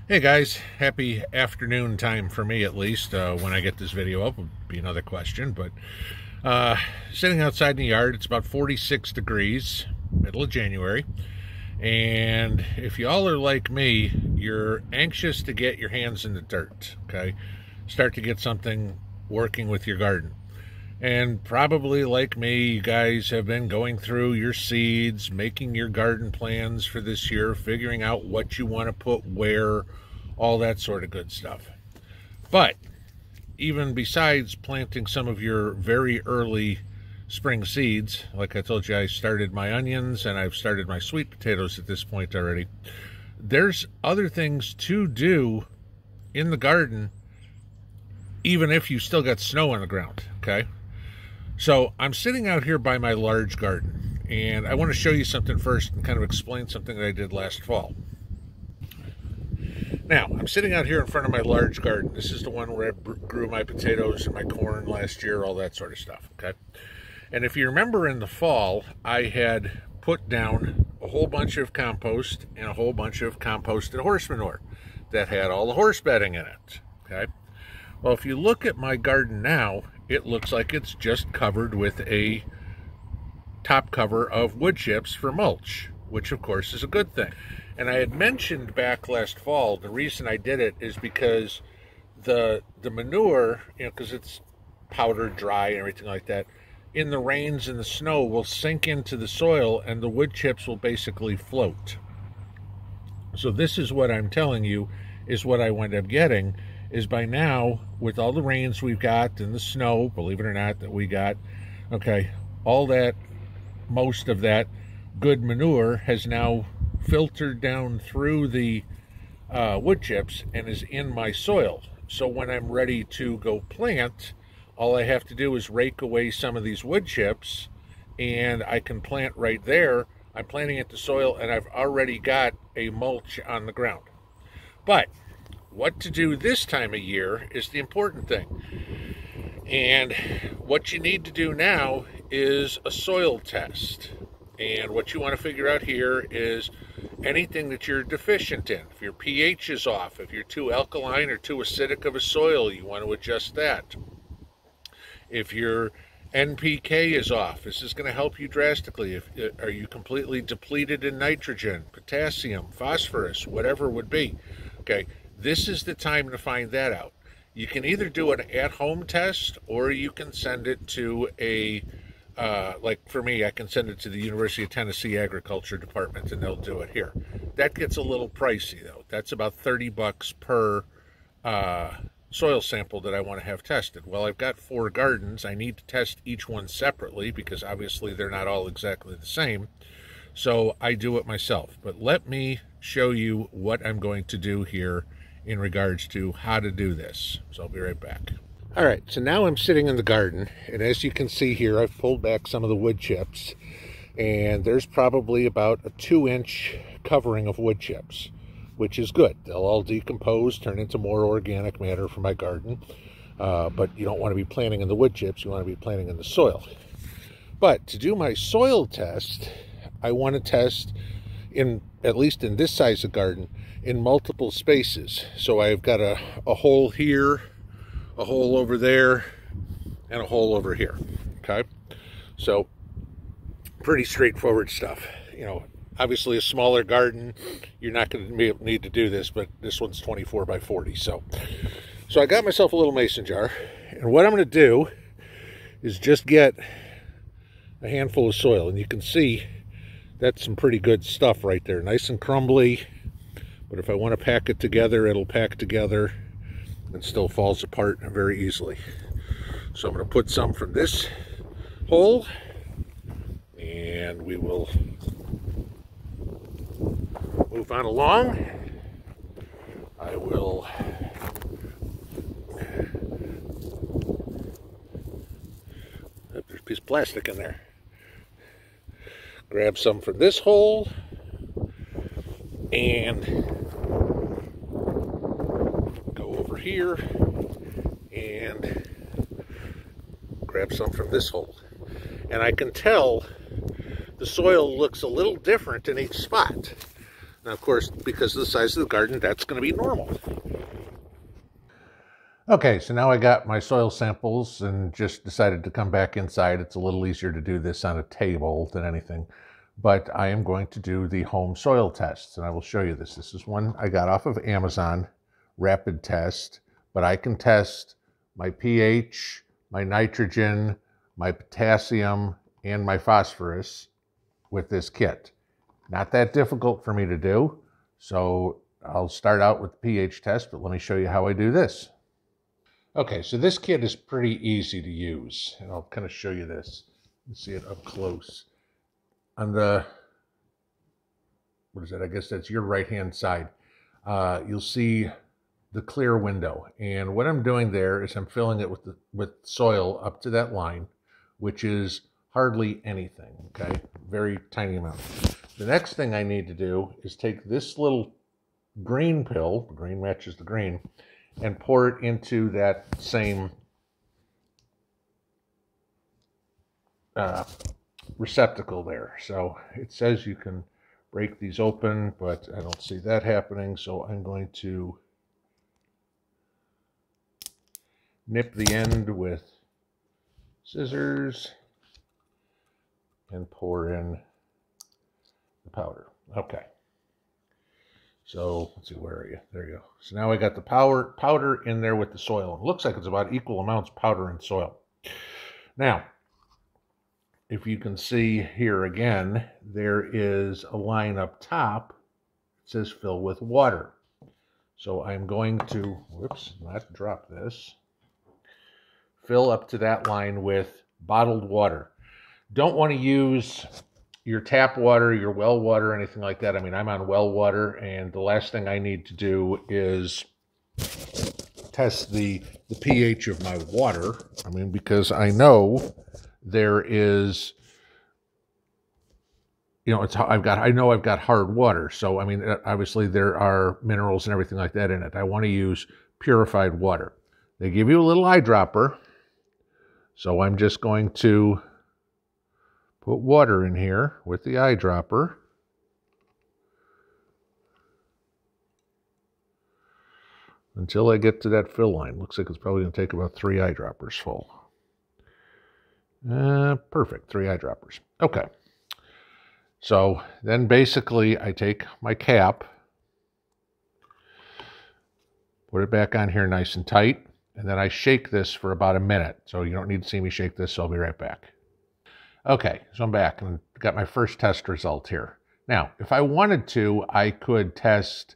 Hey guys, happy afternoon time for me at least. When I get this video up will be another question, but sitting outside in the yard, it's about 46 degrees, middle of January, and if y'all are like me, you're anxious to get your hands in the dirt, okay? Start to get something working with your garden. And probably like me, you guys have been going through your seeds, making your garden plans for this year, figuring out what you want to put where, all that sort of good stuff. But even besides planting some of your very early spring seeds, like I told you, I started my onions and I've started my sweet potatoes at this point already. There's other things to do in the garden, even if you still got snow on the ground, okay? So I'm sitting out here by my large garden, and I want to show you something first and kind of explain something that I did last fall. Now, I'm sitting out here in front of my large garden. This is the one where I grew my potatoes and my corn last year, all that sort of stuff, okay? And if you remember in the fall, I had put down a whole bunch of compost and a whole bunch of composted horse manure that had all the horse bedding in it, okay? Well, if you look at my garden now, it looks like it's just covered with a top cover of wood chips for mulch, which of course is a good thing. And I had mentioned back last fall, the reason I did it is because the manure, you know, because it's powdered dry and everything like that, in the rains and the snow will sink into the soil and the wood chips will basically float. So this is what I'm telling you is what I wound up getting. Is by now, with all the rains we've got and the snow, believe it or not, that we got, okay, all that, most of that good manure has now filtered down through the wood chips and is in my soil. So when I'm ready to go plant, all I have to do is rake away some of these wood chips and I can plant right there. I'm planting it to soil and I've already got a mulch on the ground. But what to do this time of year is the important thing. And what you need to do now is a soil test. And what you want to figure out here is anything that you're deficient in. If your pH is off, if you're too alkaline or too acidic of a soil, you want to adjust that. If your NPK is off, this is going to help you drastically. Are you completely depleted in nitrogen, potassium, phosphorus, whatever it would be? Okay. This is the time to find that out. You can either do an at-home test or you can send it to a, like for me, I can send it to the University of Tennessee Agriculture Department and they'll do it here. That gets a little pricey though. That's about $30 per soil sample that I want to have tested. Well, I've got 4 gardens. I need to test each one separately because obviously they're not all exactly the same. So I do it myself. But let me show you what I'm going to do here in regards to how to do this. So I'll be right back. All right, so now I'm sitting in the garden, and as you can see here, I've pulled back some of the wood chips, and there's probably about a 2-inch covering of wood chips, which is good. They'll all decompose, turn into more organic matter for my garden, but you don't want to be planting in the wood chips, you want to be planting in the soil. But to do my soil test, I want to test, at least in this size of garden, in multiple spaces. So I've got a hole here, a hole over there, and a hole over here, okay? So pretty straightforward stuff. You know, obviously a smaller garden, you're not going to need to do this, but this one's 24 by 40. So I got myself a little mason jar, and what I'm going to do is just get a handful of soil, and you can see that's some pretty good stuff right there, nice and crumbly. But if I want to pack it together, it'll pack together and still falls apart very easily. So I'm going to put some from this hole, and we will move on along. I will there's a piece of plastic in there. Grab some from this hole and go over here and grab some from this hole. And I can tell the soil looks a little different in each spot. Now, of course, because of the size of the garden, that's going to be normal. Okay, so now I got my soil samples and just decided to come back inside. It's a little easier to do this on a table than anything, but I am going to do the home soil tests, and I will show you this. This is one I got off of Amazon, rapid test, but I can test my pH, my nitrogen, my potassium, and my phosphorus with this kit. Not that difficult for me to do, so I'll start out with the pH test, but let me show you how I do this. Okay, so this kit is pretty easy to use, and I'll kind of show you this. You see it up close. On the, what is that? I guess that's your right-hand side. You'll see the clear window, and what I'm doing there is I'm filling it with soil up to that line, which is hardly anything, okay? Very tiny amount. The next thing I need to do is take this little green pill, the green matches the green, and pour it into that same receptacle there. So it says you can break these open, but I don't see that happening. So I'm going to nip the end with scissors and pour in the powder. Okay. So let's see, where are you? There you go. So now I got the powder in there with the soil. It looks like it's about equal amounts powder and soil. Now, if you can see here again, there is a line up top. It says fill with water. So I'm going to, whoops, not drop this. Fill up to that line with bottled water. Don't want to use your tap water, your well water, anything like that. I mean, I'm on well water, and the last thing I need to do is test the pH of my water. I mean, because I know there is, you know, I know I've got hard water. So, I mean, obviously there are minerals and everything like that in it. I want to use purified water. They give you a little eyedropper. So I'm just going to put water in here with the eyedropper. Until I get to that fill line. Looks like it's probably going to take about 3 eyedroppers full. Perfect, 3 eyedroppers. Okay. So then basically I take my cap, put it back on here nice and tight, and then I shake this for about a minute. So you don't need to see me shake this, so I'll be right back. Okay, so I'm back and got my first test result here. Now, if I wanted to, I could test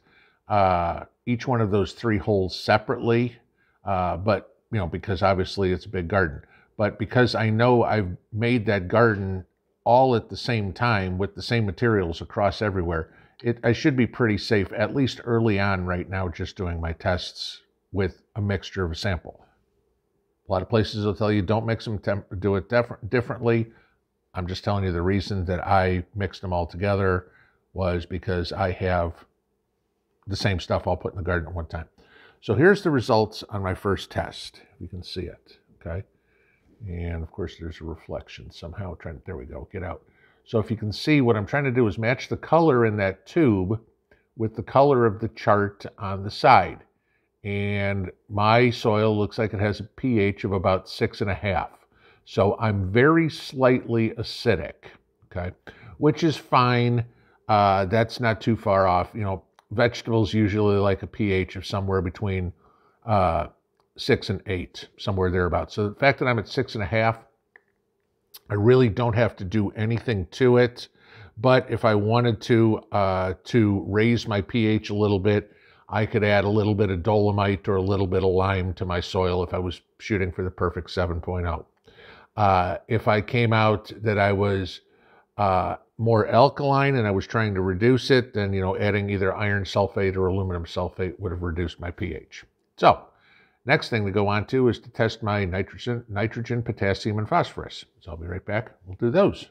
each one of those 3 holes separately, but, you know, because obviously it's a big garden. But because I know I've made that garden all at the same time with the same materials across everywhere, I should be pretty safe, at least early on right now, just doing my tests with a mixture of a sample. A lot of places will tell you don't mix them, do it differently. I'm just telling you the reason that I mixed them all together was because I have the same stuff all put in the garden at one time. So here's the results on my first test. You can see it, okay? And of course there's a reflection somehow. There we go, get out. So if you can see, what I'm trying to do is match the color in that tube with the color of the chart on the side. And my soil looks like it has a pH of about 6.5. So I'm very slightly acidic, okay, which is fine. That's not too far off. You know, vegetables usually like a pH of somewhere between 6 and 8, somewhere thereabouts. So the fact that I'm at 6.5, I really don't have to do anything to it. But if I wanted to raise my pH a little bit, I could add a little bit of dolomite or a little bit of lime to my soil if I was shooting for the perfect 7.0. If I came out that I was more alkaline and I was trying to reduce it, then, you know, adding either iron sulfate or aluminum sulfate would have reduced my pH. So next thing to go on to is to test my nitrogen, potassium, and phosphorus. So I'll be right back. We'll do those.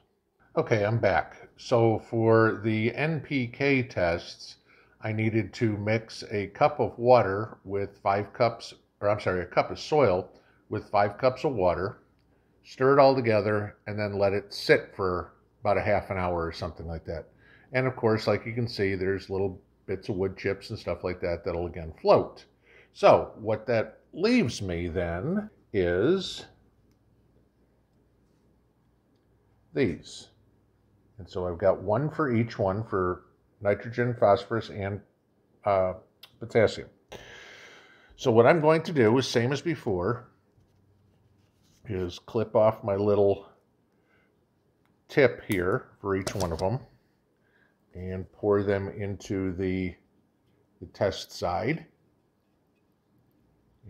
Okay, I'm back. So for the NPK tests, I needed to mix a cup of water with 5 cups, or I'm sorry, a cup of soil with 5 cups of water, stir it all together, and then let it sit for about a half an hour or something like that. And of course, like you can see, there's little bits of wood chips and stuff like that that'll again float. So what that leaves me then is these. And so I've got one for each one for nitrogen, phosphorus, and potassium. So what I'm going to do is same as before, is clip off my little tip here for each one of them and pour them into the test side.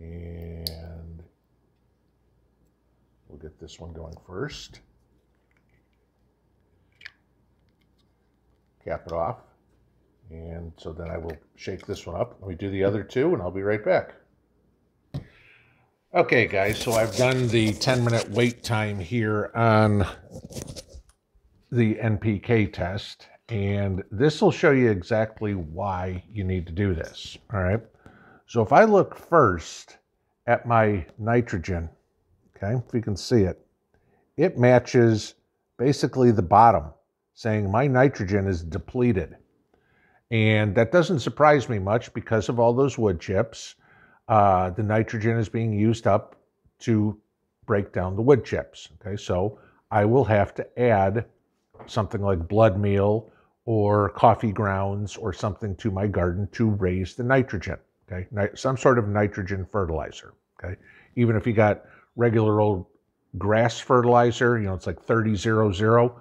And we'll get this one going first. Cap it off. And so then I will shake this one up. Let me do the other two and I'll be right back. Okay guys, so I've done the 10-minute wait time here on the NPK test, and this will show you exactly why you need to do this. All right. So if I look first at my nitrogen, okay, if you can see it, it matches basically the bottom, saying my nitrogen is depleted. And that doesn't surprise me much because of all those wood chips. The nitrogen is being used up to break down the wood chips. Okay, so I will have to add something like blood meal or coffee grounds or something to my garden to raise the nitrogen. Okay, some sort of nitrogen fertilizer. Okay, even if you got regular old grass fertilizer, you know, it's like 30-00,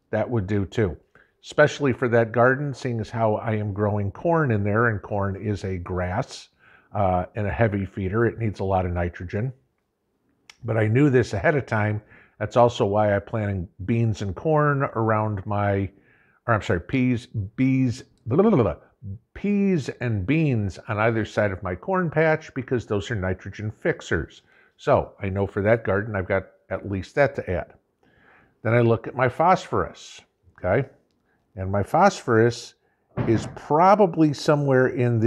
that would do too. Especially for that garden, seeing as how I am growing corn in there, and corn is a grass and a heavy feeder. It needs a lot of nitrogen. But I knew this ahead of time. That's also why I planted beans and corn around my, or I'm sorry, peas and beans on either side of my corn patch, because those are nitrogen fixers. So I know for that garden, I've got at least that to add. Then I look at my phosphorus, okay? And my phosphorus is probably somewhere in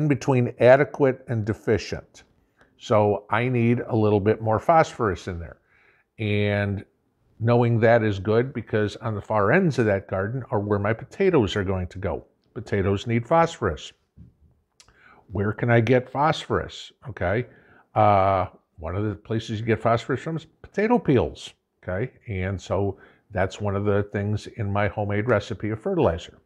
between adequate and deficient. So I need a little bit more phosphorus in there. And knowing that is good, because on the far ends of that garden are where my potatoes are going to go. Potatoes need phosphorus. Where can I get phosphorus? Okay. One of the places you get phosphorus from is potato peels. Okay. And so that's one of the things in my homemade recipe of fertilizer.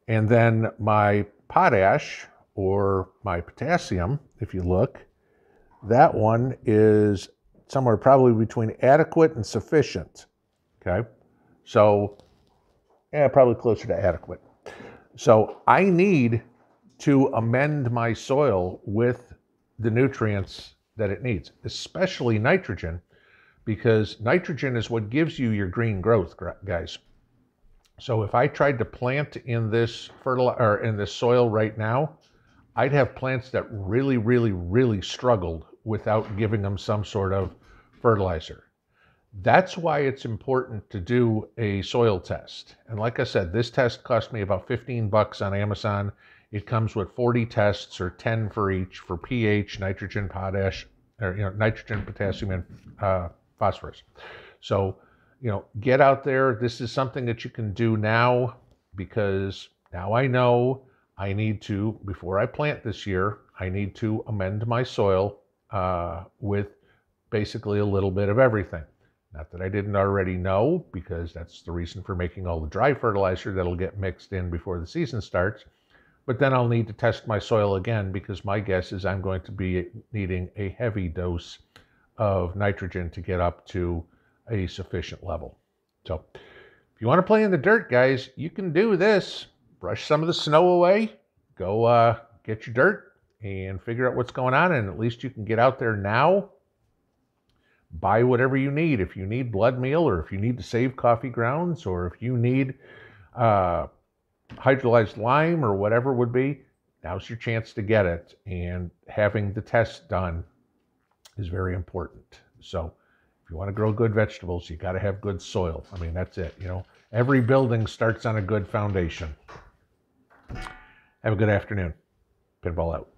And then my potash, or my potassium, if you look, that one is somewhere probably between adequate and sufficient. Okay. So, yeah, probably closer to adequate. So I need to amend my soil with the nutrients that it needs, especially nitrogen, because nitrogen is what gives you your green growth, guys. So if I tried to plant in this soil right now, I'd have plants that really, really, really struggled without giving them some sort of fertilizer. That's why it's important to do a soil test. And like I said, this test cost me about 15 bucks on Amazon. It comes with 40 tests, or 10 for each, for pH, nitrogen, potash, or nitrogen, potassium, and phosphorus. So, get out there. This is something that you can do now, because now I know I need to, before I plant this year, I need to amend my soil with basically a little bit of everything. Not that I didn't already know, because that's the reason for making all the dry fertilizer that'll get mixed in before the season starts. But then I'll need to test my soil again, because my guess is I'm going to be needing a heavy dose of nitrogen to get up to a sufficient level. So if you want to play in the dirt, guys, you can do this. Brush some of the snow away, go get your dirt and figure out what's going on, and at least you can get out there now, buy whatever you need. If you need blood meal, or if you need to save coffee grounds, or if you need hydrolyzed lime, or whatever it would be, now's your chance to get it. And having the test done is very important. So if you want to grow good vegetables, you got to have good soil. I mean, that's it. Every building starts on a good foundation. Have a good afternoon. Pinball out.